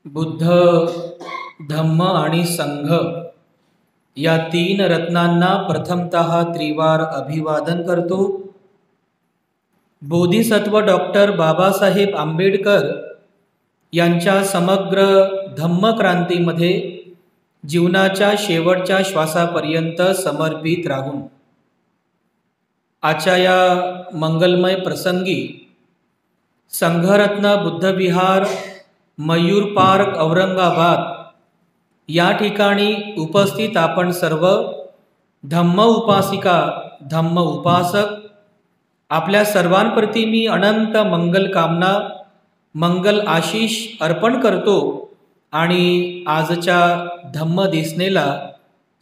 बुद्ध, धम्म आणि संघ या तीन रत्नांना प्रथमतः त्रिवार अभिवादन करतो। बोधिसत्व डॉक्टर बाबासाहेब आंबेडकर यांच्या समग्र धम्मक्रांतीमध्ये जीवनाच्या शेवटच्या श्वासापर्यंत समर्पित राहून आजच्या या मंगलमय प्रसंगी संघरत्न बुद्धविहार, मयूर पार्क, औरंगाबाद या ठिकाणी उपस्थित आपण सर्व धम्म उपासिका, धम्म उपासक आपल्या सर्वांप्रती मी अनंत मंगल कामना, मंगल आशीष अर्पण करतो आणि आजच्या धम्म देसनेला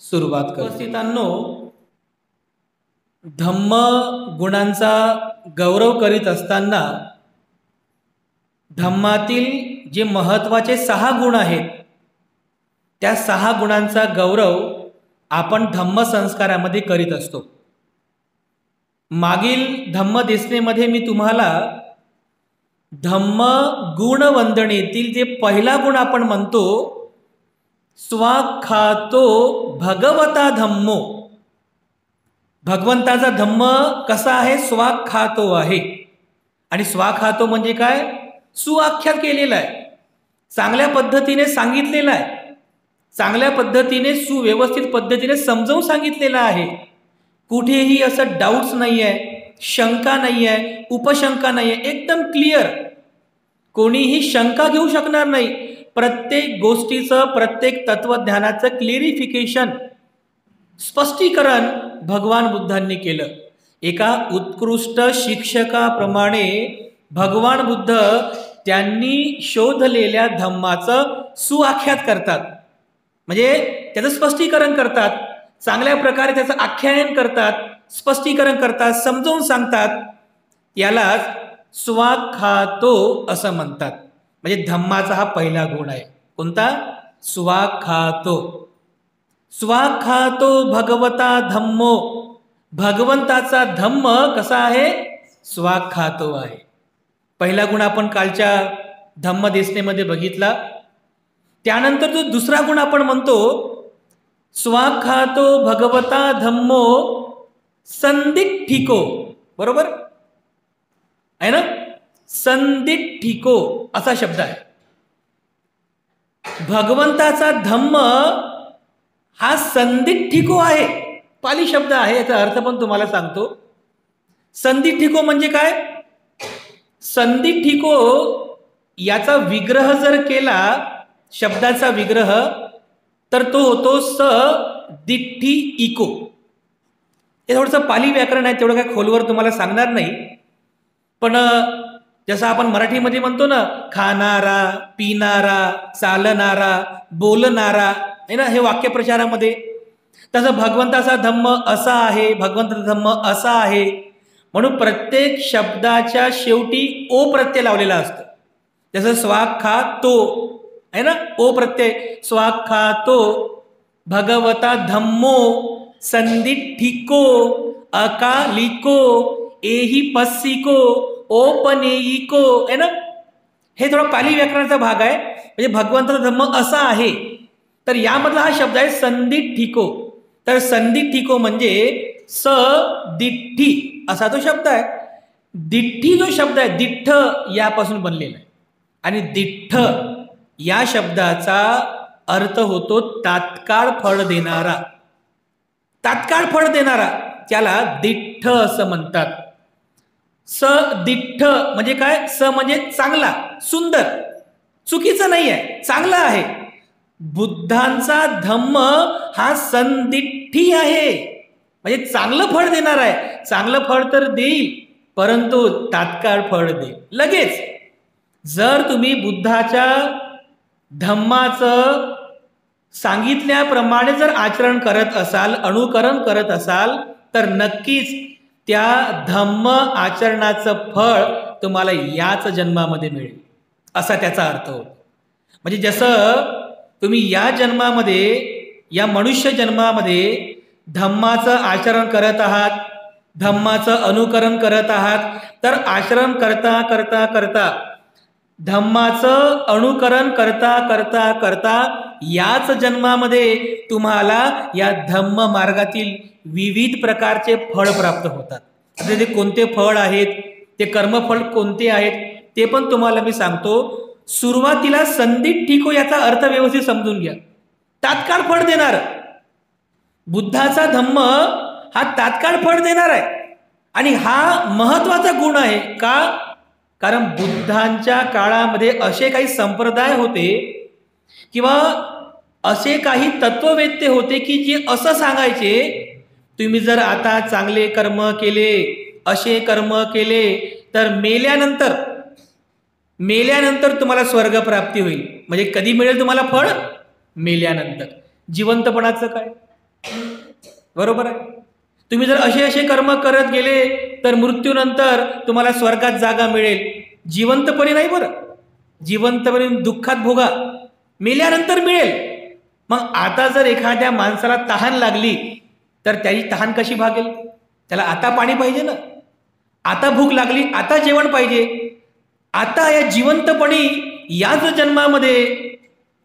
सुरुवात करतो। उपस्थितांनो, धम्म गुणांचा गौरव करीत असताना धम्मातील जे महत्त्वाचे 6 गुण आहेत त्या 6 गुणांचा गौरव आपण धम्म संस्कारामध्ये करीत असतो। मागील धम्म देसनेमध्ये मी तुम्हाला धम्म गुण वंदनेतील जे पहिला गुण आपण म्हणतो, स्वाख्यातो भगवता धम्मो, भगवंताचा धम्म कसा आहे, स्वाख्यातो आहे। आणि स्वाख्यातो म्हणजे काय, सुआख्यात केलेला आहे, चांगल्या पद्धतीने सांगितलेला आहे, चांगल्या पद्धतीने सुव्यवस्थित पद्धतीने समजावून सांगितलेला आहे। कुठेही असं डाऊट्स नाही आहे, शंका नाही आहे, उपशंका नाही आहे, एकदम क्लिअर, कोणीही शंका घेऊ शकणार नाही। प्रत्येक गोष्टीचं, प्रत्येक तत्वज्ञानाचं क्लिअरिफिकेशन, स्पष्टीकरण भगवान बुद्धांनी केलं। एका उत्कृष्ट शिक्षकाप्रमाणे भगवान बुद्ध त्यांनी शोधलेल्या धम्माचं सुआख्यात करतात, म्हणजे त्याचं स्पष्टीकरण करतात, चांगल्या प्रकारे त्याचं आख्यायन करतात, स्पष्टीकरण करतात, समजावून सांगतात। यालाच स्वाख्यातो असं म्हणतात। म्हणजे धम्माचा हा पहिला गुण आहे, कोणता, स्वाख्यातो। स्वाख्यातो भगवता धम्मो, भगवंताचा धम्म कसा आहे, स्वाख्यातो आहे। पहिला गुण आपण कालच्या धम्म देसनेमध्ये बघितला। त्यानंतर जो दुसरा गुण आपण म्हणतो, स्वाख्यातो भगवता धम्मो संदिठ्ठिको, बरोबर आहे ना, संदिठ्ठिको असा शब्द आहे। भगवंताचा धम्म हा संदिठ्ठिको आहे, पाली शब्द आहे, याचा अर्थ पण तुम्हाला सांगतो। संदिठ्ठिको म्हणजे काय, संदिठ्ठिको याचा विग्रह जर केला, शब्दाचा विग्रह, तर तो होतो स दिठ्ठी इको। हे थोडंसं पाली व्याकरण आहे, तेवढं काय खोलवर तुम्हाला सांगणार नाही, पण जसं आपण मराठीमध्ये म्हणतो ना, खाणारा, पिणारा, चालणारा, बोलणारा, आहे ना, हे वाक्यप्रचारामध्ये, तसं भगवंताचा धम्म असा आहे, भगवंताचा धम्म असा आहे। म्हणून प्रत्येक शब्दाच्या शेवटी ओ प्रत्यय लावलेला असतो। जसं स्वाख्यातो आहे ना, ओ प्रत्यय, स्वाख्यातो भगवता धम्मो संदिठ्ठिको अकालिको एहि पस्सिको ओपनेयिको, आहे ना। हे थोडा पाली व्याकरणाचा भाग आहे, म्हणजे भगवंताचा धम्म असा आहे, तर यामधला हा शब्द आहे संदिठ्ठिको। तर संदिठ्ठिको म्हणजे स दिठ्ठी असा तो शब्द आहे। दिठ्ठी जो शब्द आहे, दिठ्ठ यापासून बनलेला आहे, आणि दिठ्ठ या शब्दाचा अर्थ होतो तात्काळ फळ देणारा, तात्काळ फळ देणारा, त्याला दिठ्ठ असं म्हणतात। स दिठ्ठ म्हणजे काय, स म्हणजे चांगला, सुंदर, चुकीचं नाही आहे, चांगला आहे। बुद्धांचा धम्म हा संदिठ्ठी आहे, म्हणजे चांगलं फळ देणार आहे। चांगलं फळ तर देईल, परंतु तात्काळ फळ देईल, लगेच। जर तुम्ही बुद्धाच्या धम्माचं सांगितल्याप्रमाणे जर आचरण करत असाल, अनुकरण करत असाल, तर नक्कीच त्या धम्म आचरणाचं फळ तुम्हाला याच जन्मामध्ये मिळेल, असा त्याचा अर्थ होतो। म्हणजे जसं तुम्ही या जन्मामध्ये, या मनुष्य जन्मामध्ये धम्माचं आचरण करत आहात, धम्माचं अनुकरण करत आहात, तर आचरण करता करता करता धम्माचं अनुकरण करता करता करता याच जन्मामध्ये तुम्हाला या धम्म मार्गातील विविध प्रकारचे फळ प्राप्त होतात. आता ते कोणते फळ आहेत, ते कर्मफळ कोणते आहेत ते पण तुम्हाला मी सांगतो. सुरुवातीला संदीत ठिको याचा अर्थ व्यवस्थित समजून घ्या. तात्काळ फळ देणार. बुद्धाचा धम्म हा तात्काळ फळ देणार आहे आणि हा महत्वाचा गुण आहे. का? कारण बुद्धांच्या काळामध्ये असे काही संप्रदाय होते किंवा असे काही तत्ववेत्ते होते की जे असं सांगायचे, तुम्ही जर आता चांगले कर्म केले, असे कर्म केले तर मेल्यानंतर तुम्हाला स्वर्ग प्राप्ती होईल. म्हणजे कधी मिळेल तुम्हाला फळ? मेल्यानंतर. जिवंतपणाचं काय? बरोबर आहे. तुम्ही जर असे कर्म करत गेले तर मृत्यूनंतर तुम्हाला स्वर्गात जागा मिळेल. जिवंतपणे नाही बरं, जिवंतपणे दुःखात भोगा, मेल्यानंतर मिळेल. मग आता जर एखाद्या माणसाला तहान लागली तर त्याची तहान कशी भागेल? त्याला आता पाणी पाहिजे ना, आता भूक लागली, आता जेवण पाहिजे. आता या जिवंतपणी याच जन्मामध्ये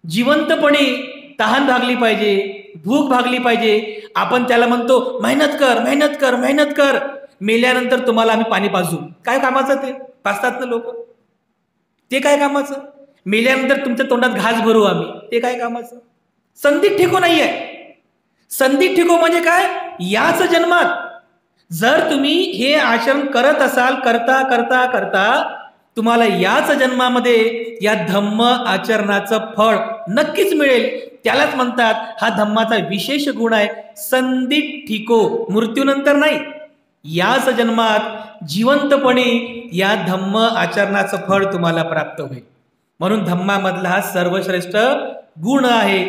जिवंतपणी तहान भागली पाहिजे, भूक भागली पाहिजे. आपण त्याला म्हणतो मेहनत कर, मेहनत कर, मेहनत कर. मेल्यानंतर तुम्हाला आम्ही पाणी पाजू. काय कामाचं ते? पाजतात ना लोक. ते काय कामाचं? मेल्यानंतर तुमच्या तोंडात घास भरू आम्ही. ते काय कामाचं? संदीत ठिको नाही आहे. संदीत ठिको म्हणजे काय? याच जन्मात जर तुम्ही हे आचरण करत असाल, करता करता करता तुम्हाला याच जन्मामध्ये या धम्म आचरणाचं फळ नक्कीच मिळेल. त्यालाच म्हणतात, हा धम्माचा विशेष गुण आहे, संदीत ठिको. मृत्यूनंतर नाही, याच जन्मात जिवंतपणी या धम्म आचरणाचं फळ तुम्हाला प्राप्त होईल. म्हणून धम्मामधला हा सर्वश्रेष्ठ गुण आहे.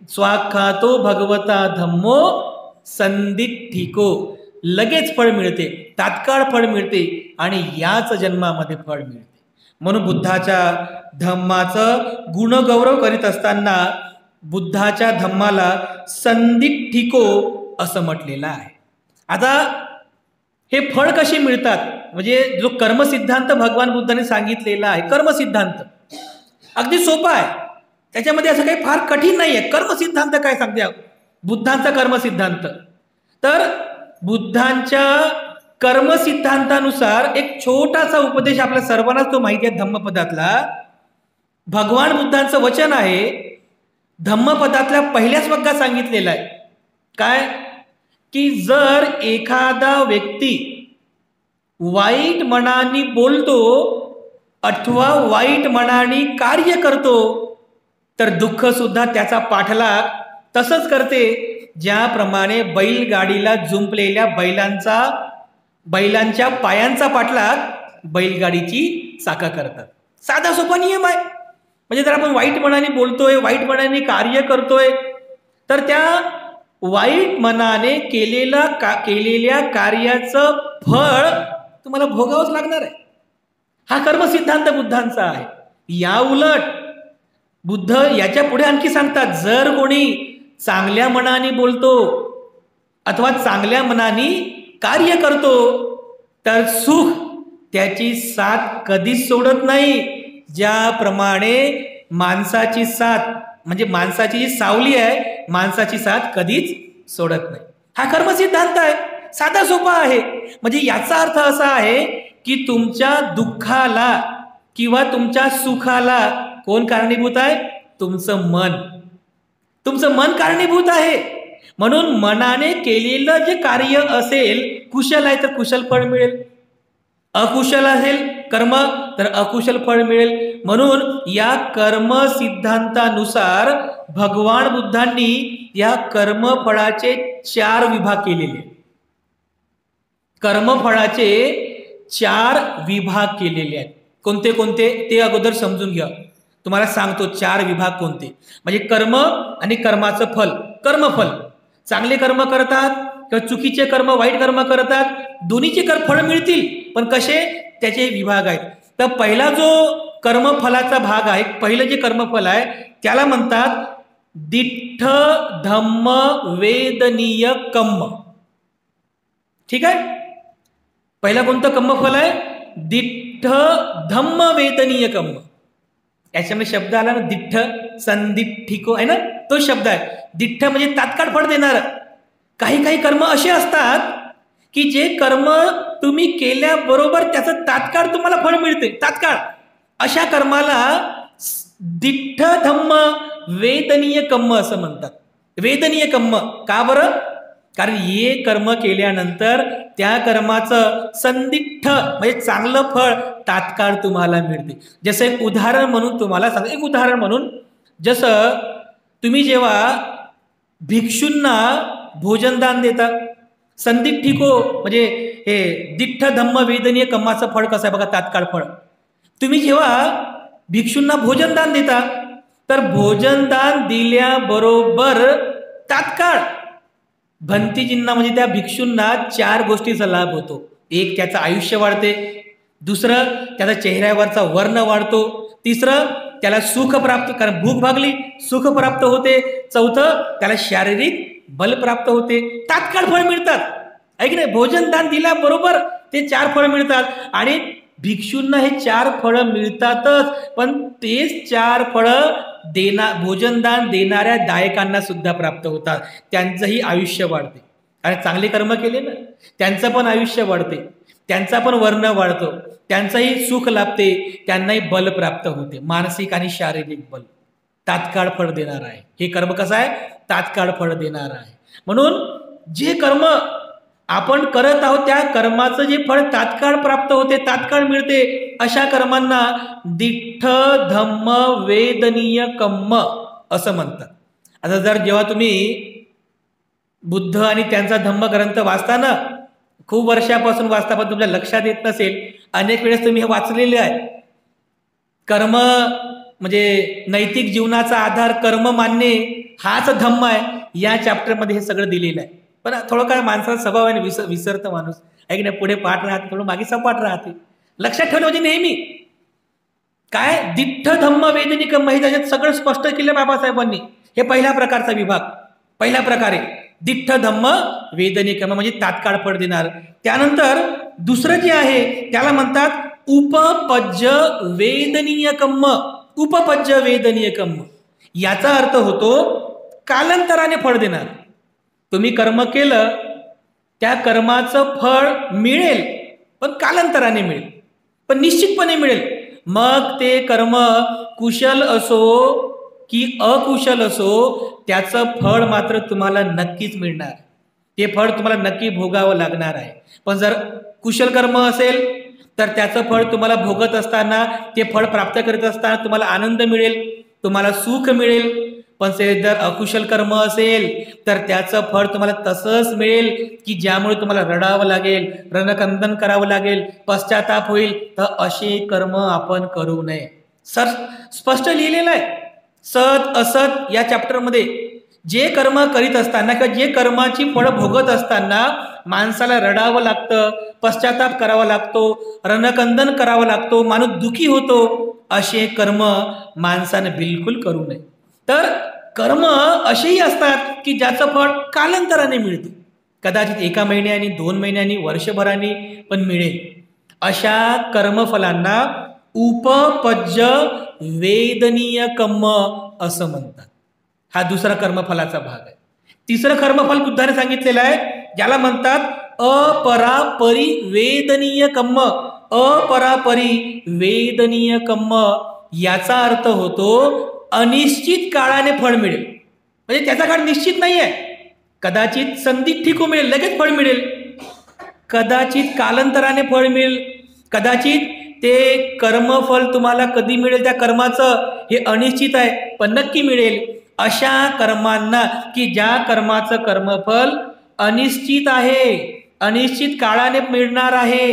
स्वाख्यातो भगवता धम्मो संदीत ठिको. लगेच फळ मिळते, तात्काळ फळ मिळते आणि याच जन्मामध्ये फळ मिळते. म्हणून बुद्धाच्या धम्माचं गुणगौरव करीत असताना बुद्धाच्या धम्माला संदीत ठिको असं म्हटलेलं आहे. आता हे फळ कसे मिळतात? म्हणजे जो कर्मसिद्धांत भगवान बुद्धाने सांगितलेला आहे, कर्मसिद्धांत अगदी सोपा आहे. त्याच्यामध्ये असं काही फार कठीण नाही आहे. कर्मसिद्धांत काय सांगते बुद्धांचा कर्मसिद्धांत? तर बुद्धांच्या कर्मसिद्धांतानुसार एक छोटासा उपदेश आपल्या सर्वांनाच तो माहिती आहे धम्मपदातला. भगवान बुद्धांचं वचन आहे, धम्मपदातल्या पहिल्याच वग्गात सांगितलेलं आहे. काय? की जर एखादा व्यक्ती वाईट मनाने बोलतो अथवा वाईट मनाने कार्य करतो तर दुःख सुद्धा त्याचा पाठलाग तसंच करते, ज्याप्रमाणे बैलगाडीला जुंपलेल्या बैलांच्या पायांचा पाठलाग बैलगाडीची चाकं करतात. साधा सोपा नियम आहे. म्हणजे जर आपण वाईट मनाने बोलतोय, वाईट मनाने कार्य करतोय तर त्या वाईट मनाने केलेल्या कार्याचं फळ तुम्हाला भोगावंच लागणार आहे. हा कर्मसिद्धांत बुद्धांचा आहे. या उलट बुद्ध याच्या पुढे आणखी सांगतात, जर कोणी चांगल्या मनाने बोलतो अथवा चांगल्या मनाने कार्य करतो तर सुख त्याची साथ कधीच सोडत नाही. ज्याप्रमाणे माणसाची साथ म्हणजे माणसाची जी सावली आहे, माणसाची साथ कधीच सोडत नाही. हा कर्मसिद्धांत आहे. साधा सोपा आहे. म्हणजे याचा अर्थ असा आहे की तुमच्या दुःखाला किंवा तुमच्या सुखाला कोण कारणीभूत आहे? तुमचं मन. तुमचं मन कारणीभूत आहे. म्हणून मनाने केलेलं जे कार्य असेल, कुशल आहे तर कुशल फळ मिळेल, अकुशल असेल कर्म तर अकुशल फळ मिळेल. म्हणून या कर्म सिद्धांतानुसार भगवान बुद्धांनी या कर्मफळाचे 4 विभाग केलेले. कर्मफळाचे 4 विभाग केलेले आहेत. कोणते कोणते ते अगोदर समजून घ्या. तुम्हाला सांगतो 4 विभाग कोणते. म्हणजे कर्म आणि कर्माचं फल. कर्मफल, चांगले कर्म करतात किंवा चुकीचे कर्म, वाईट कर्म करतात, दोन्हीचे फळ मिळतील. पण कसे? त्याचे विभाग आहेत. तर पहिला जो कर्मफलाचा भाग आहे, पहिलं जे कर्मफल आहे त्याला म्हणतात दिठ्ठ धम्म वेदनीय कम्म. ठीक आहे. पहिला कोणतं कर्मफल आहे? दिठ्ठ धम्म वेदनीय कम्म. याच्यामध्ये शब्द आला ना दिठ्ठ, संदिठ्ठिको आहे ना, तो शब्द आहे. दिठ्ठ म्हणजे तात्काळ फळ देणार. काही काही कर्म असे असतात की जे कर्म तुम्ही केल्याबरोबर त्याचं तात्काळ तुम्हाला फळ मिळते, तात्काळ. अशा कर्माला दिठ्ठ धम्म वेदनीय कर्म असं म्हणतात. वेदनीय कर्म का बरं? कारण हे कर्म केल्यानंतर त्या कर्माचं संदिठ्ठ म्हणजे चांगलं फळ तात्काळ तुम्हाला मिळते. जसं एक उदाहरण म्हणून तुम्हाला सांग, एक उदाहरण म्हणून, जसं तुम्ही जेव्हा भिक्षूंना भोजनदान देता, संदिठ्ठिको म्हणजे हे दिठ्ठ धम्म वेदनीय कर्माचं फळ कसं आहे बघा, तात्काळ फळ. तुम्ही जेव्हा भिक्षूंना भोजनदान देता तर भोजनदान दिल्याबरोबर तात्काळ भंतीजींना म्हणजे त्या भिक्षूंना 4 गोष्टीचा लाभ होतो. एक, त्याचं आयुष्य वाढते. दुसरं, त्याचा चेहऱ्यावरचा वर्ण वाढतो. तिसरं, त्याला सुख प्राप्त, कारण भूक भागली सुख प्राप्त होते. चौथं, त्याला शारीरिक बल प्राप्त होते. तात्काळ फळ मिळतात, ऐक नाही. भोजनदान दिल्याबरोबर ते 4 फळ मिळतात. आणि भिक्षूंना हे 4 फळं मिळतातच, पण तेच 4 फळं भोजनदान देणाऱ्या दायकांना सुद्धा प्राप्त होतात. त्यांचंही आयुष्य वाढते. आणि चांगले कर्म केले ना, त्यांचं पण आयुष्य वाढते, त्यांचा पण वर्ण वाढतो, त्यांचंही सुख लाभते, त्यांनाही बल प्राप्त होते, मानसिक आणि शारीरिक बल. तात्काळ फळ देणार आहे हे कर्म. कसं आहे? तात्काळ फळ देणार आहे. म्हणून जे कर्म आपण करत आहोत त्या कर्माचं जे फळ तात्काळ प्राप्त होते, तात्काळ मिळते, अशा कर्मांना दिठ्ठ धम्म वेदनीय कर्म असं म्हणतात. आता जर जेव्हा तुम्ही बुद्ध आणि त्यांचा धम्म ग्रंथ वाचताना, खूप वर्षापासून वाचता पण तुमच्या लक्षात येत नसेल, अनेक वेळेस तुम्ही हे वाचलेले आहे. कर्म म्हणजे नैतिक जीवनाचा आधार कर्म मानणे हाच धम्म आहे. या चॅप्टरमध्ये हे सगळं दिलेलं आहे. पण थोडं काय माणसाचा स्वभाव आहे, विसरतं माणूस, ऐक नाही. पुढे पाठ राहते, थोडं मागे सपाट राहते. लक्षात ठेवलं म्हणजे नेहमी काय दिठ्ठ धम्म वेदनीय कर्म हे त्याच्यात सगळं स्पष्ट केलं बाबासाहेबांनी. हे पहिल्या प्रकारचा विभाग, पहिल्या प्रकारे दिठ्ठ धम्म वेदनीय कर्म म्हणजे तात्काळ फळ देणार. त्यानंतर दुसरं जे आहे त्याला म्हणतात उपपज्य वेदनीय कर्म. उपपज्य वेदनीय कर्म याचा अर्थ होतो कालांतराने फळ देणार. तुम्ही कर्म केलं, त्या कर्माचं फळ मिळेल, पण कालांतराने मिळेल, पण निश्चितपणे मिळेल. मग ते कर्म कुशल असो की अकुशल असो, त्याचं फळ मात्र तुम्हाला नक्कीच मिळणार. ते फळ तुम्हाला नक्की भोगावं लागणार आहे. पण जर कुशल कर्म असेल तर त्याचं फळ तुम्हाला भोगत असताना, ते फळ प्राप्त करत असताना तुम्हाला आनंद मिळेल, तुम्हाला सुख मिळेल. पण ते जर अकुशल कर्म असेल तर त्याचं फळ तुम्हाला तसंच मिळेल की ज्यामुळे तुम्हाला रडावं लागेल, रणकंदन करावं लागेल, पश्चाताप होईल. तर असे कर्म आपण करू नये. स्पष्ट लिहिलेलं आहे सत असत या चॅप्टरमध्ये. जे कर्म करीत असताना किंवा जे कर्माची फळं भोगत असताना माणसाला रडावं लागतं, पश्चाताप करावा लागतो, रणकंदन करावं लागतो, माणूस दुखी होतो, असे कर्म माणसानं बिलकुल करू नये. तर कर्म असेही असतात की ज्याचं फळ कालांतराने मिळते, कदाचित 1 महिन्यानी, 2 महिन्यांनी, वर्षभराने पण मिळेल. अशा कर्मफलांना उपपज्य वेदनीय कर्म असं म्हणतात. हा दुसरा कर्मफलाचा भाग आहे. तिसरं कर्मफल बुद्धाने सांगितलेलं आहे, ज्याला म्हणतात अपरापरी वेदनीय कर्म. अपरापरी वेदनीय कर्म याचा अर्थ होतो अनिश्चित काळाने फळ मिळेल. म्हणजे त्याचा काळ निश्चित नाही आहे. कदाचित संदिठ्ठिको मिळेल, लगेच फळ मिळेल, कदाचित कालांतराने फळ मिळेल, कदाचित ते कर्मफल तुम्हाला कधी मिळेल त्या कर्माचं हे अनिश्चित आहे, पण नक्की मिळेल. अशा कर्मांना की ज्या कर्माचं कर्मफल अनिश्चित आहे, अनिश्चित काळाने मिळणार आहे,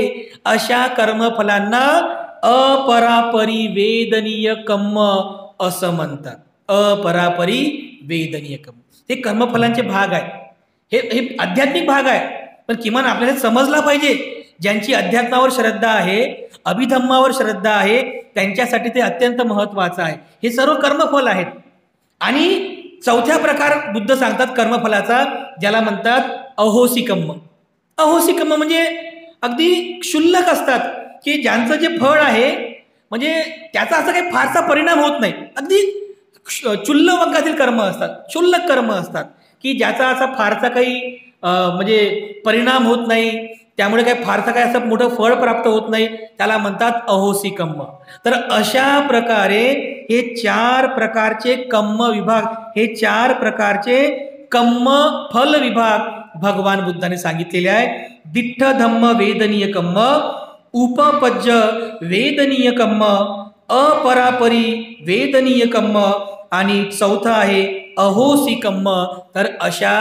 अशा कर्मफलांना अपरापरी वेदनीय कर्म असं म्हणतात. अपरापरी वेदनीय कर्म हे कर्मफलांचे भाग आहे. हे आध्यात्मिक भाग आहे, पण किमान आपल्याला समजला पाहिजे. ज्यांची अध्यात्मावर श्रद्धा आहे, अभिधम्मावर श्रद्धा आहे, त्यांच्यासाठी ते अत्यंत महत्वाचं आहे. हे सर्व कर्मफल आहेत. आणि चौथ्या प्रकार बुद्ध सांगतात कर्मफलाचा, ज्याला म्हणतात अहोसी कर्म. अहोसी कर्म म्हणजे अगदी क्षुल्लक असतात की ज्यांचं जे फळ आहे म्हणजे त्याचा असा काही फारसा परिणाम होत नाही. अगदी चुल्ल वर्गातील कर्म असतात, क्षुल्लक कर्म असतात की ज्याचा असा फारसा काही म्हणजे परिणाम होत नाही, त्यामुळे काही फारसा काही असं मोठं फळ प्राप्त होत नाही, त्याला म्हणतात अहोसी कम्म. तर अशा प्रकारे हे 4 प्रकारचे कम्म विभाग, हे 4 प्रकारचे कम्म फल विभाग भगवान बुद्धाने सांगितलेले आहे. दिठ्ठ धम्म वेदनीय कम्म, उपपज्ज वेदनीय कम्म, अपरापरी वेदनीय कम्म आणि चौथा आहे अहोसी कम्म. तर अशा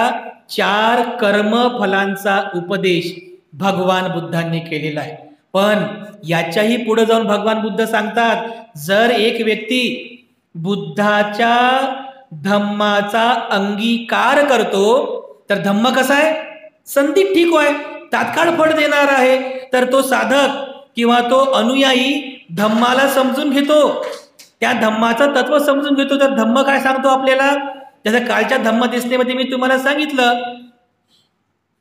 4 कर्म फलांचा उपदेश भगवान बुद्धांनी केलेला आहे. पण याच्याही पुढे जाऊन भगवान बुद्ध सांगतात, जर एक व्यक्ती बुद्धाच्या धम्माचा अंगीकार करतो, तर धम्म कसा आहे? संदिग्ध आहे, तात्काळ फळ देणार आहे. तर तो साधक किंवा तो अनुयायी धम्माला समजून घेतो, त्या धम्माचं तत्व समजून घेतो. तर धम्म काय सांगतो आपल्याला? जसं कालच्या धम्म देशनेमध्ये मी तुम्हाला सांगितलं,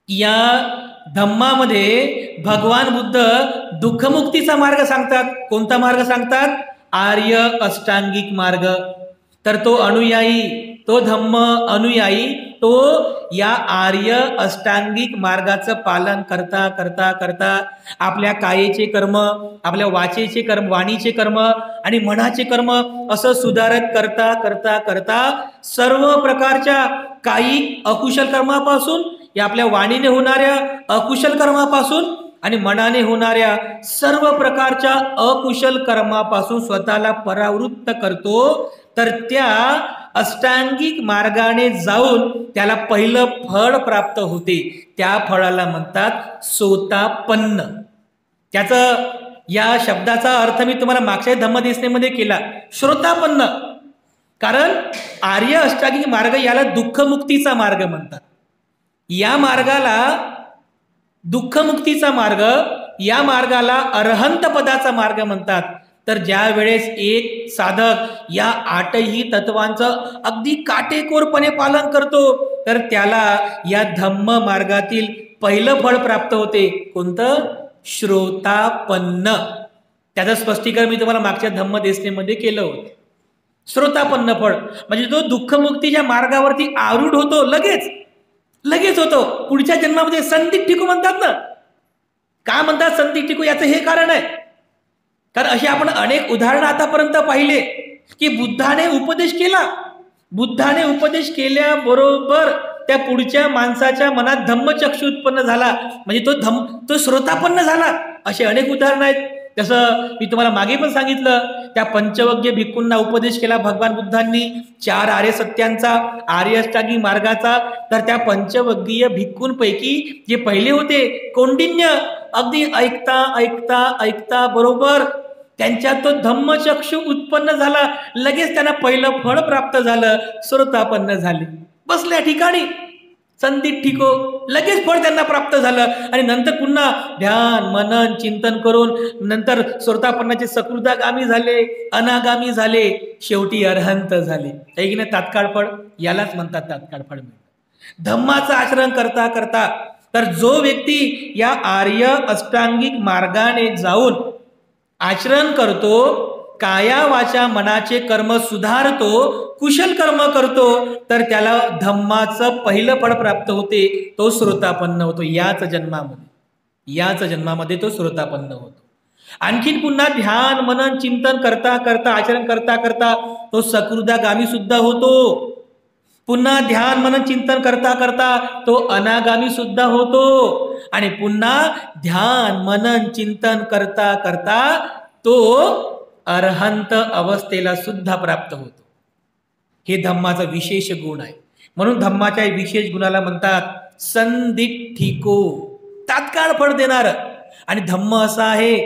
या धम्मामध्ये भगवान बुद्ध दुःखमुक्तीचा मार्ग सांगतात. कोणता मार्ग सांगतात? आर्य अष्टांगिक मार्ग. तर तो अनुयायी, तो धम्म अनुयायी, तो या आर्य अष्टांगिक मार्गाचं पालन करता करता करता आपल्या कायेचे कर्म, आपल्या वाचेचे कर्म, वाणीचे कर्म आणि मनाचे कर्म असं सुधारत करता करता करता सर्व प्रकारच्या कायिक अकुशल कर्मापासून, या आपल्या वाणीने होणाऱ्या अकुशल कर्मापासून आणि मनाने होणाऱ्या सर्व प्रकारच्या अकुशल कर्मापासून स्वतःला परावृत्त करतो. तर त्या अष्टांगिक मार्गाने जाऊन त्याला पहिलं फळ प्राप्त होते. त्या फळाला म्हणतात सोतापन्न. त्याचं, या शब्दाचा अर्थ मी तुम्हाला मागच्या धम्मदेशनेमध्ये केला, श्रोतापन्न. कारण आर्य अष्टांगिक मार्ग याला दुःखमुक्तीचा मार्ग म्हणतात. या मार्गाला दुःखमुक्तीचा मार्ग, या मार्गाला अरहंत पदाचा मार्ग म्हणतात. तर ज्या वेळेस एक साधक या 8ही तत्वांचं अगदी काटेकोरपणे पालन करतो, तर त्याला या धम्म मार्गातील पहिलं फळ प्राप्त होते. कोणतं? श्रोतापन्न. त्याचं स्पष्टीकरण मी तुम्हाला मागच्या धम्म देशनेमध्ये केलं होतं. श्रोतापन्न फळ म्हणजे जो दुःखमुक्तीच्या मार्गावरती आरूढ होतो, लगेच होतो. पुढच्या जन्मामध्ये संदिग्ध म्हणतात ना. का म्हणतात संदिग्ध? याचं हे कारण आहे, कारण असे आपण अनेक उदाहरणं आतापर्यंत पाहिले की बुद्धाने उपदेश केला, बुद्धाने उपदेश केल्याबरोबर त्या पुढच्या माणसाच्या मनात धम्मचक्षु उत्पन्न झाला, म्हणजे तो श्रोतापन्न झाला. असे अनेक उदाहरणं आहेत. जसं मी तुम्हाला मागे पण सांगितलं, त्या पंचवग्य भिक्खूंना उपदेश केला भगवान बुद्धांनी 4 आर्य सत्यांचा, आर्य अष्टांगिक मार्गाचा. तर त्या पंचवग्गीय भिक्खूंपैकी जे पहिले होते कौंडिन्य, अगदी ऐकता ऐकता ऐकता बरोबर त्यांच्यात तो धम्मचक्षु उत्पन्न झाला, लगेच त्यांना पहिलं फळ प्राप्त झालं, श्रोतापन्न झाले. बसल्या ठिकाणी संदिग्ध लगेच फळ त्यांना प्राप्त झालं. आणि नंतर पुन्हा ध्यान मनन चिंतन करून नंतर श्रोतापन्नाचे सकृदागामी झाले, अनागामी झाले, शेवटी अरहंत झाले. आहे की नाही? तात्काळ फळ यालाच म्हणतात तात्काळ फळ. धम्माचं आचरण करता करता, तर जो व्यक्ती या आर्य अष्टांगिक मार्गाने जाऊन आचरण करतो, काया वाचा मनाचे कर्म सुधारतो, कुशल कर्म करतो, तर त्याला धम्माचं पहिलं फळ प्राप्त होते, तो श्रोतापन्न होतो. याच जन्मामध्ये तो श्रोतापन्न होतो. आणखीन पुन्हा ध्यान मनन चिंतन करता करता, आचरण करता करता तो सकृदागामी सुद्धा होतो. पुन्हा ध्यान मनन चिंतन करता करता तो अनागामी सुद्धा होतो. आणि पुन्हा ध्यान मनन चिंतन करता करता तो अरहंत अवस्थेला सुद्धा प्राप्त होतो. हे धम्माचा विशेष गुण आहे. म्हणून धम्माच्या विशेष गुणाला म्हणतात संदिग्धिको, तात्काळ फळ देणार. आणि धम्म असा आहे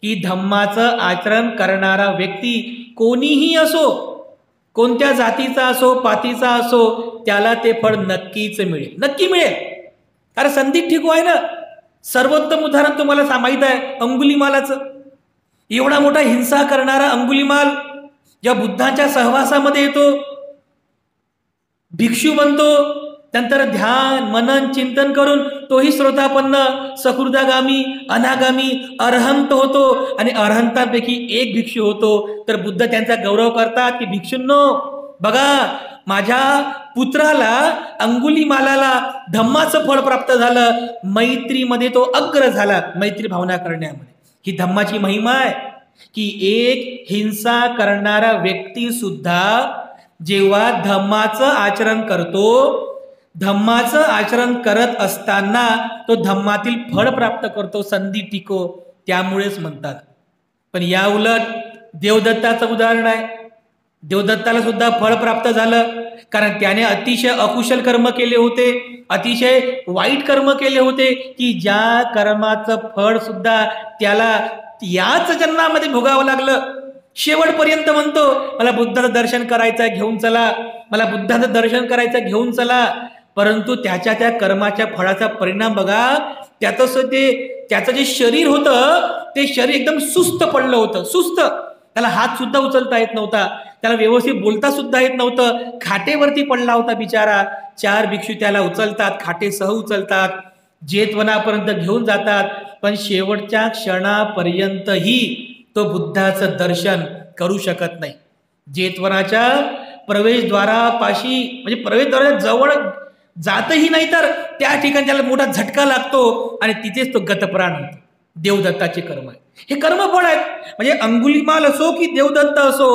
की धम्माचं आचरण करणारा व्यक्ती कोणीही असो, कोणत्या जातीचा असो, पातीचा असो, त्याला ते फळ नक्कीच मिळेल, नक्की मिळेल. कारण संदिग्ध आहे ना. सर्वोत्तम उदाहरण तुम्हाला माहित आहे अंगुलीमालाचं. एवढा मोठा हिंसा करणारा अंगुलीमाल जेव्हा बुद्धांच्या सहवासामध्ये येतो, भिक्षू बनतो, नंतर ध्यान मनन चिंतन करून तोही श्रोतापन्न सकृदागामी अनागामी अरहंत होतो आणि अरहंतांपैकी एक भिक्षू होतो. तर बुद्ध त्यांचा गौरव करतात की भिक्षूंनो बघा, माझ्या पुत्राला अंगुलीमालाला धम्माचं फळ प्राप्त झालं, मैत्रीमध्ये तो अग्र झाला, मैत्री भावना करण्यामध्ये. ही धम्माची महिमा आहे की एक हिंसा करणारा व्यक्ती सुद्धा जेव्हा धम्माचं आचरण करतो, धम्माचं आचरण करत असताना तो धम्मातील फळ प्राप्त करतो, संधी टिको, त्यामुळेच म्हणतात. पण या उलट देवदत्ताचं उदाहरण आहे. देवदत्ताला सुद्धा फळ प्राप्त झालं, कारण त्याने अतिशय अकुशल कर्म केले होते, अतिशय वाईट कर्म केले होते की ज्या कर्माचं फळ सुद्धा त्याला याच जन्मामध्ये भोगावं लागलं. शेवटपर्यंत म्हणतो मला बुद्धाचं दर्शन करायचं घेऊन चला, मला बुद्धाचं दर्शन करायचं घेऊन चला. परंतु त्याच्या त्या कर्माच्या फळाचा परिणाम बघा, त्याचं जे शरीर होतं ते शरीर एकदम सुस्त पडलं होतं, सुस्त. त्याला हात सुद्धा उचलता येत नव्हता, त्याला व्यवस्थित बोलता सुद्धा येत नव्हतं, खाटेवरती पडला होता बिचारा. 4 भिक्षू त्याला उचलतात, खाटेसह उचलतात, जेतवनापर्यंत घेऊन जातात. पण शेवटच्या क्षणापर्यंतही तो बुद्धाचं दर्शन करू शकत नाही. जेतवनाच्या प्रवेशद्वारापाशी म्हणजे प्रवेशद्वाराच्या जवळ जातही नाही, तर त्या ठिकाणी त्याला मोठा झटका लागतो आणि तिथेच तो गतप्राण होतो. देवदत्ताचे कर्म आहे, हे कर्मफळ आहेत. म्हणजे अंगुलीमाल असो की देवदत्त असो,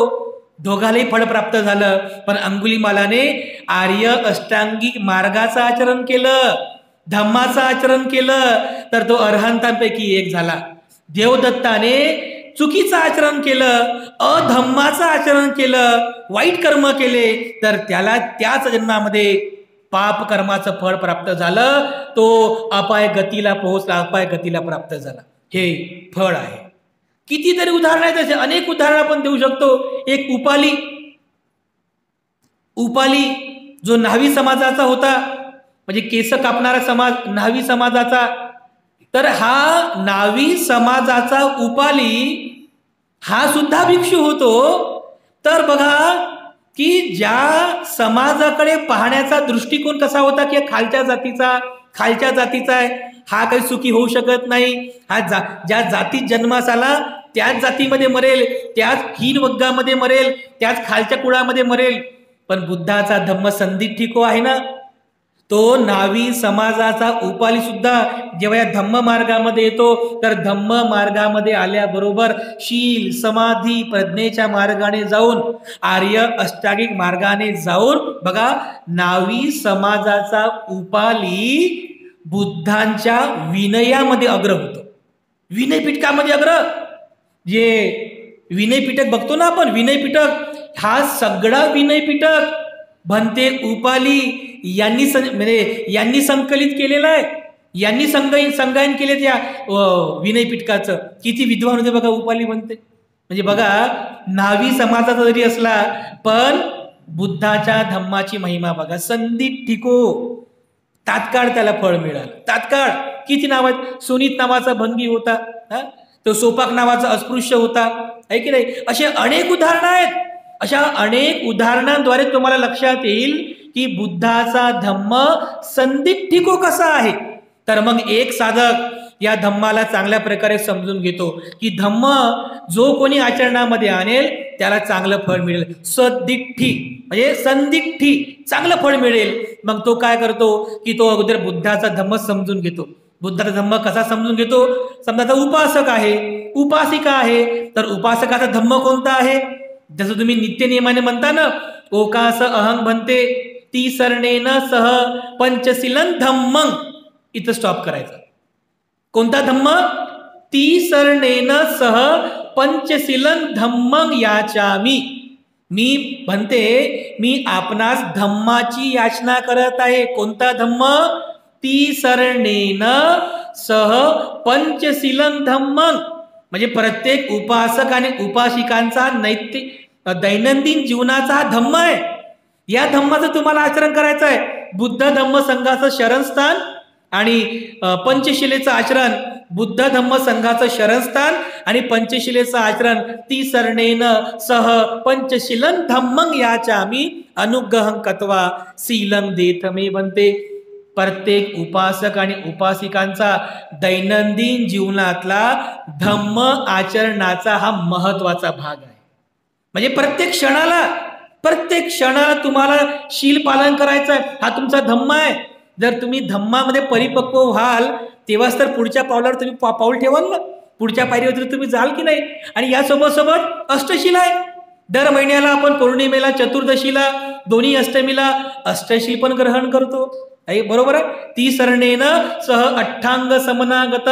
दोघालाही फळ प्राप्त झालं. पण अंगुलीमालाने आर्य अष्टांगिक मार्गाचं आचरण केलं, धम्माचं आचरण केलं, तर तो अरहंतांपैकी एक झाला. देवदत्ताने चुकीचं आचरण केलं, अधम्माचं आचरण केलं, वाईट कर्म केले, तर त्याला त्याच जन्मामध्ये पाप कर्माचं फळ प्राप्त झालं, तो अपाय गतीला पोहोचला, अपाय गतीला प्राप्त झाला. हे फळ आहे. कितीतरी उदाहरण आहेत, असे अनेक उदाहरण आपण देऊ शकतो. एक उपाली जो न्हावी समाजाचा होता, म्हणजे केस कापणारा समाज न्हावी समाजाचा, तर हा न्हावी समाजाचा उपाली हा सुद्धा भिक्षू होतो. तर बघा की ज्या समाजाकडे पाहण्याचा दृष्टिकोन कसा होता की खालच्या जातीचा आहे, हा काही सुखी होऊ शकत नाही, हा ज्या जातीत जन्मास आला त्याच जातीमध्ये मरेल, त्याच हीन वर्गामध्ये मरेल, त्याच खालच्या कुळामध्ये मरेल. पण बुद्धाचा धम्म संदिठ्ठिको आहे ना, तो न्हावी समाजाचा उपाली सुद्धा जेव्हा या धम्म मार्गामध्ये येतो, तर धम्म मार्गामध्ये आल्याबरोबर शील समाधी प्रज्ञेच्या मार्गाने जाऊन, आर्य अष्टांगिक मार्गाने जाऊन बघा, न्हावी समाजाचा उपाली बुद्धांच्या विनयामध्ये अग्र होतो, विनयपिटकामध्ये अग्र. जे विनयपिटक बघतो ना आपण, विनयपिटक हा सगळा विनयपिटक भंते उपाली यांनी संकलित केलेलं आहे, यांनी संगायन केले त्या विनयपिटकाचं. किती विद्वान होते बघा उपाली म्हणते. म्हणजे बघा, न्हावी समाजाचा जरी असला पण बुद्धाच्या धम्माची महिमा बघा. संदिठ्ठिको, तात्काळ त्याला फळ मिळालं, तात्काळ. किती नाव आहेत, सुनीत नावाचा भंगी होता, तो सोपाक नावाचा अस्पृश्य होता, आहे की नाही. असे अनेक उदाहरणं आहेत. अशा अनेक उदाहरणांद्वारे तुम्हाला लक्षात येईल की बुद्धाचा धम्म संदिठ्ठिको कसा आहे. तर मग एक साधक या धम्माला चांगल्या प्रकारे समजून घेतो की धम्म जो कोणी आचरणामध्ये आणेल त्याला चांगलं फळ मिळेल. सदिठ्ठी म्हणजे संदिठ्ठी, चांगलं फळ मिळेल. मग तो काय करतो की तो अगोदर बुद्धाचा धम्म समजून घेतो. बुद्धाचा धम्म कसा समजून घेतो, समजा आता उपासक आहे, उपासिका आहे, तर उपासकाचा धम्म कोणता आहे. जसं तुम्ही नित्यनियमाने म्हणता ना, ओकास अहंग भन्ते ती सरणेन सह पंचशीलन धम्मं, इथं स्टॉप करायचं. कोणता धम्म, ती सरणेन सह पंचशीलन धम्मं याचामी. मी म्हणते, मी आपणास धम्माची याचना करत आहे. कोणता धम्म, ती सरणेन सह पंचशीलन धम्मं. म्हणजे प्रत्येक उपासक आणि उपासिकांचा नैतिक दैनंदिन जीवनाचा हा धम्म आहे. या धम्माचं तुम्हाला आचरण करायचं आहे. बुद्ध धम्म संघाचं शरणस्थान आणि पंचशिलेचं आचरण, बुद्ध धम्म संघाचं शरणस्थान आणि पंचशिलेचं आचरण, ती सरणेन सह पंचशीलन धम्मं याचामी, अनुग्रहं कत्वा शीलं देथ मे बनते. प्रत्येक उपासक आणि उपासिकांचा दैनंदिन जीवनातला धम्म आचरणाचा हा महत्वाचा भाग आहे. म्हणजे प्रत्येक क्षणाला तुम्हाला शील पालन करायचं आहे. हा तुमचा धम्म आहे. जर तुम्ही धम्मामध्ये परिपक्व व्हाल तेव्हाच तर पुढच्या पावलावर तुम्ही पाऊल ठेवाल ना. पुढच्या पायरीवर तुम्ही जाल की नाही. आणि यासोबत सोबत अष्टशील आहे. दर महिन्याला आपण पौर्णिमेला, चतुर्दशीला, दोन्ही अष्टमीला अष्टशील पण ग्रहण करतो. बरोबर आहे. ती सरणेन सह अठ्ठांग समनागत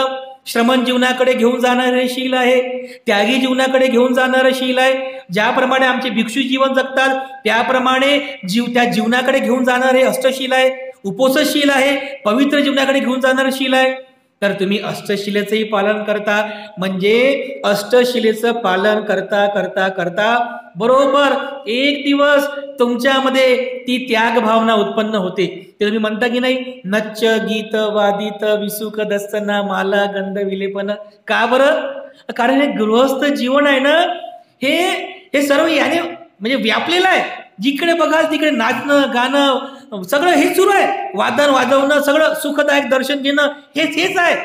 श्रमण जीवनाकडे घेऊन जाणारे शील आहे. त्यागी जीवनाकडे घेऊन जाणारं शील आहे. ज्याप्रमाणे आमचे भिक्षू जीवन जगतात त्याप्रमाणे त्या जीवनाकडे घेऊन जाणारे अष्टशील आहे. उपोषशील आहे. पवित्र जीवनाकडे घेऊन जाणारं शील आहे. तर तुम्ही अष्टशिलेचंही पालन करता. म्हणजे अष्टशिलेचं पालन करता करता करता बरोबर एक दिवस तुमच्यामध्ये ती त्याग भावना उत्पन्न होते. ते तुम्ही म्हणता की नाही, नच्च गीत वादित विसुख दस्तना माला गंध विलेपन. का बरं? कारण हे गृहस्थ जीवन आहे ना, हे सर्व याने म्हणजे व्यापलेलं आहे. जिकडे बघाल तिकडे नाचणं गाणं सगळं हे सुरू आहे. वादन वाजवणं सगळं सुखदायक दर्शन घेणं हेच आहे.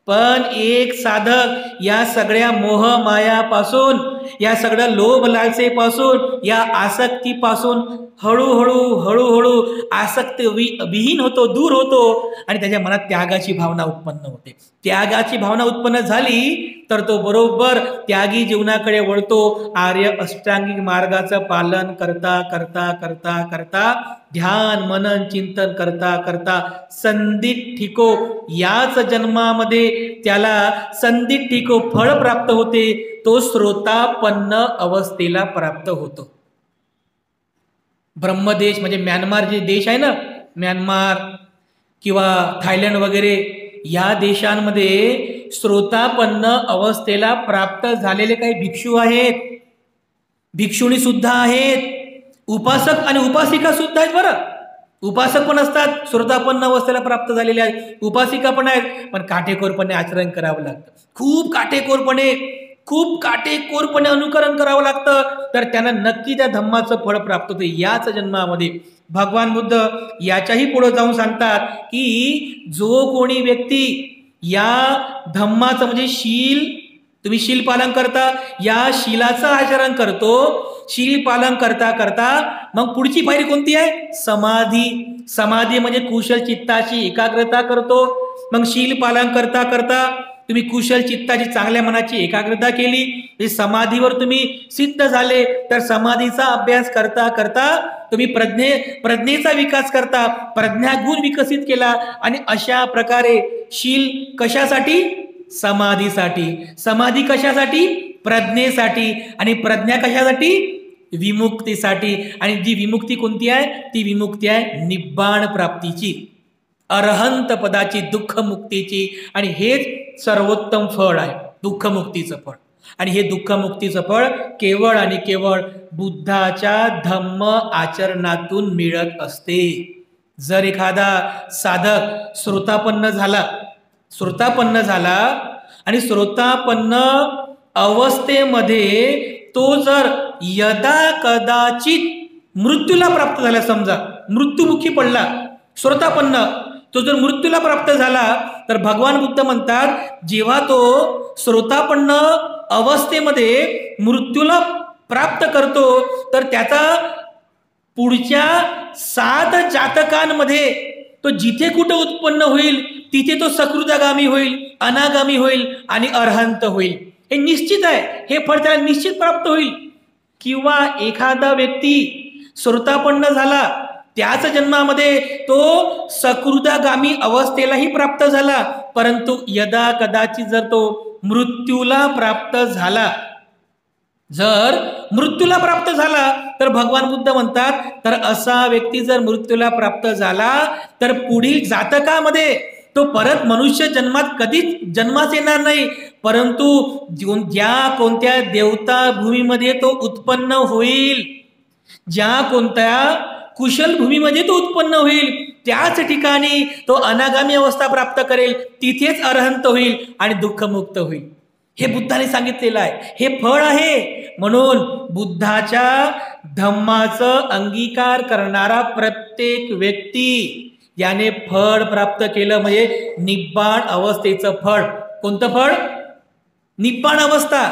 पण एक साधक या सगळ्या मोह मायापासून, या सगळ्या लोभ लालसेपासून, या आसक्तीपासून हळूहळू आसक्ती विहीन होतो, दूर होतो आणि त्याच्या मनात त्यागाची भावना उत्पन्न होते. त्यागाची भावना उत्पन्न झाली तर तो बरोबर त्यागी जीवनाकडे वळतो. आर्य अष्टांगिक मार्गाचं पालन करता करता करता करता ध्यान मनन चिंतन करता करता संदिठ्ठिको याच जन्मामध्ये त्याला संदिठ्ठिको फळ प्राप्त होते. तो श्रोतापन्न अवस्थेला प्राप्त होतो. ब्रह्मदेश म्हणजे म्यानमार जे देश आहे ना, म्यानमार किंवा थायलंड वगैरे या देशांमध्ये श्रोतापन्न अवस्थेला प्राप्त झालेले काही भिक्षू आहेत, भिक्षुणी सुद्धा आहेत, उपासक आणि उपासिका सुद्धा आहेत. बरं, उपासक पण असतात, श्रोतापन्न अवस्थेला प्राप्त झालेले आहेत, उपासिका पण आहेत. पण काटेकोरपणे आचरण करावं लागतं. खूप काटेकोरपणे अनुकरण करावं लागतं. तर त्यांना नक्की त्या धम्माचं फळ प्राप्त होते याच जन्मामध्ये. भगवान बुद्ध याच्याही पुढे जाऊन सांगतात की जो कोणी व्यक्ती या धम्माचं म्हणजे तुम्ही शील पालन करता, या शीलाचं आचरण करतो, शील पालन करता करता मग पुढची पायरी कोणती आहे? समाधी म्हणजे कुशल चित्ताची एकाग्रता करतो. मग शील पालन करता करता तुम्ही कुशल चित्ताची चांगल्या मनाची एकाग्रता केली, समाधीवर तुम्ही सिद्ध झाले. तर समाधीचा अभ्यास करता करता तुम्ही प्रज्ञेचा विकास करता, प्रज्ञागुण विकसित केला. आणि अशा प्रकारे शील कशासाठी? समाधीसाठी. समाधी कशासाठी? प्रज्ञेसाठी. आणि प्रज्ञा कशासाठी? विमुक्तीसाठी. आणि जी विमुक्ती कोणती आहे? ती विमुक्ती आहे निब्बाण प्राप्तीची, अरहंत पदाची, दुःख मुक्तीची. आणि हेच सर्वोत्तम फळ आहे, दुःखमुक्तीचं फळ. आणि हे दुःखमुक्तीचं फळ केवळ आणि केवळ बुद्धाच्या धम्म आचरणातून मिळत असते. जर एखादा साधक श्रोतापन्न झाला आणि श्रोतापन्न अवस्थेमध्ये तो जर यदा कदाचित मृत्यूला प्राप्त झाला, समजा मृत्युमुखी पडला, श्रोतापन्न तो जर मृत्यूला प्राप्त झाला, तर भगवान बुद्ध म्हणतात जेव्हा तो श्रोतापन्न अवस्थेमध्ये मृत्यूला प्राप्त करतो तर त्याचा पुढच्या 7 जातकांमध्ये तो जिथे कुठे उत्पन्न होईल तिथे तो सकृदागामी होईल, अनागामी होईल आणि अरहंत होईल. हे निश्चित आहे, हे फळ त्याला निश्चित प्राप्त होईल. किंवा एखादा व्यक्ती श्रोतापन्न झाला, त्याच जन्मामध्ये तो सकृदागामी अवस्थेलाही प्राप्त झाला, परंतु यदा कदाचित जर तो मृत्यूला प्राप्त झाला तर भगवान बुद्ध म्हणतात तर असा व्यक्ती जर मृत्यूला प्राप्त झाला तर पुढील जातकामध्ये तो परत मनुष्य जन्मात कधीच जन्मास येणार नाही, परंतु ज्या कोणत्या देवता भूमीमध्ये तो उत्पन्न होईल, ज्या कोणत्या कुशल भूमीमध्ये तो उत्पन्न होईल त्याच ठिकाणी तो अनागामी अवस्था प्राप्त करेल, तिथेच अरहंत होईल आणि दुःखमुक्त होईल. हे बुद्धाने सांगितलेलं आहे, हे फळ आहे. म्हणून बुद्धाच्या धम्माचं अंगीकार करणारा प्रत्येक व्यक्ती याने फळ प्राप्त केलं, म्हणजे निब्बाण अवस्थेचं फळ. कोणतं फळ? निब्बाण अवस्था,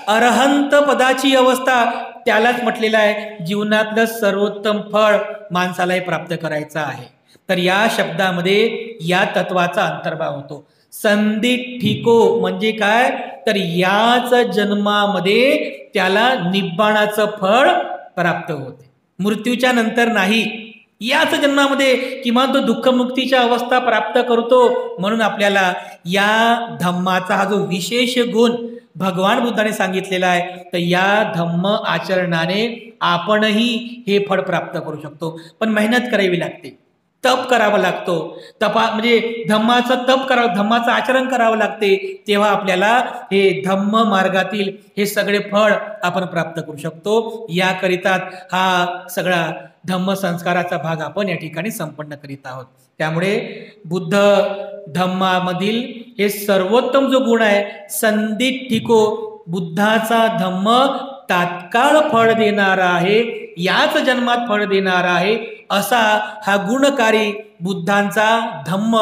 अरहंत पदाची अवस्था. त्यालाच म्हटलेलं आहे जीवनातलं सर्वोत्तम फळ माणसालाही प्राप्त करायचं आहे. तर या शब्दामध्ये या तत्वाचा अंतर्भाव होतो. संदिठ्ठिको म्हणजे काय? तर याच जन्मामध्ये त्याला निब्बाणाचं फळ प्राप्त होते, मृत्यूच्या नंतर नाही. याच जन्मामध्ये किमान तो दुःखमुक्तीच्या अवस्था प्राप्त करतो. म्हणून आपल्याला या धम्माचा हा जो विशेष गुण भगवान बुद्धाने सांगितलेला आहे, तर या धम्म आचरणाने आपणही हे फळ प्राप्त करू शकतो. पण मेहनत करावी लागते, तप करावा लागतो. म्हणजे धम्माचं तप करावं, धम्माचं आचरण करावं लागते. तेव्हा आपल्याला हे धम्म मार्गातील हे सगळे फळ आपण प्राप्त करू शकतो. याकरिता हा सगळा धम्म संस्काराचा भाग आपण या ठिकाणी संपन्न करीत आहोत. त्यामुळे बुद्ध धम्मामधील हे सर्वोत्तम जो गुण आहे संदिठ्ठिको, बुद्धाचा धम्म तात्काळ फळ देणारा आहे, याच जन्मात फळ देणारा आहे, असा हा गुणकारी बुद्धांचा धम्म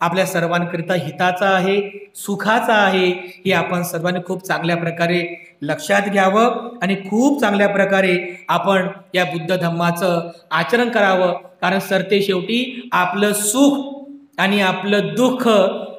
आपल्या सर्वांकरिता हिताचा आहे, सुखाचा आहे. हे आपण सर्वांनी खूप चांगल्या प्रकारे लक्षात घ्यावं आणि खूप चांगल्या प्रकारे आपण या बुद्ध धम्माचं आचरण करावं. कारण सरते शेवटी आपलं सुख आणि आपलं दुःख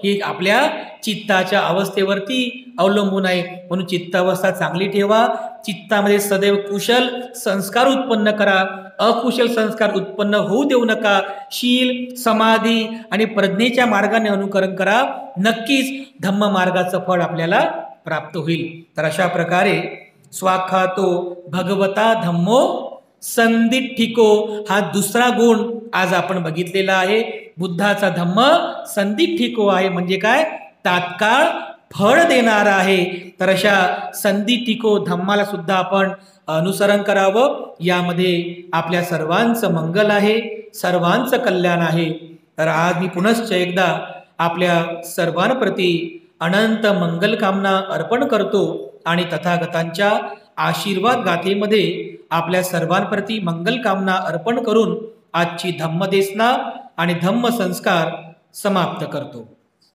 हे आपल्या चित्ताच्या अवस्थेवरती अवलंबून आहे. म्हणून चित्तावस्था चांगली ठेवा, चित्तामध्ये सदैव कुशल संस्कार उत्पन्न करा, अकुशल संस्कार उत्पन्न होऊ देऊ नका. शील, समाधी आणि प्रज्ञेच्या मार्गाने अनुकरण करा, नक्कीच धम्म मार्गाचं फळ आपल्याला प्राप्त होईल. तर अशा प्रकारे स्वाख्यातो भगवता धम्मो संदिठ्ठिको हा दुसरा गुण आज आपण बघितलेला आहे. बुद्धाचा धम्म संदिठ्ठिको आहे, म्हणजे काय? तात्काळ फळ देणारा आहे. तर अशा संदिठ्ठिको धम्माला सुद्धा आपण अनुसरण करावं. यामध्ये आपल्या सर्वांचं मंगल आहे, सर्वांचं कल्याण आहे. तर आज मी पुनश्च एकदा आपल्या सर्वांप्रती अनंत मंगल कामना अर्पण करतो आणि तथागतांच्या आशीर्वाद गाथेमध्ये आपल्या सर्वांप्रती मंगल कामना अर्पण करून आजची धम्मदेसना आणि धम्म संस्कार समाप्त करतो.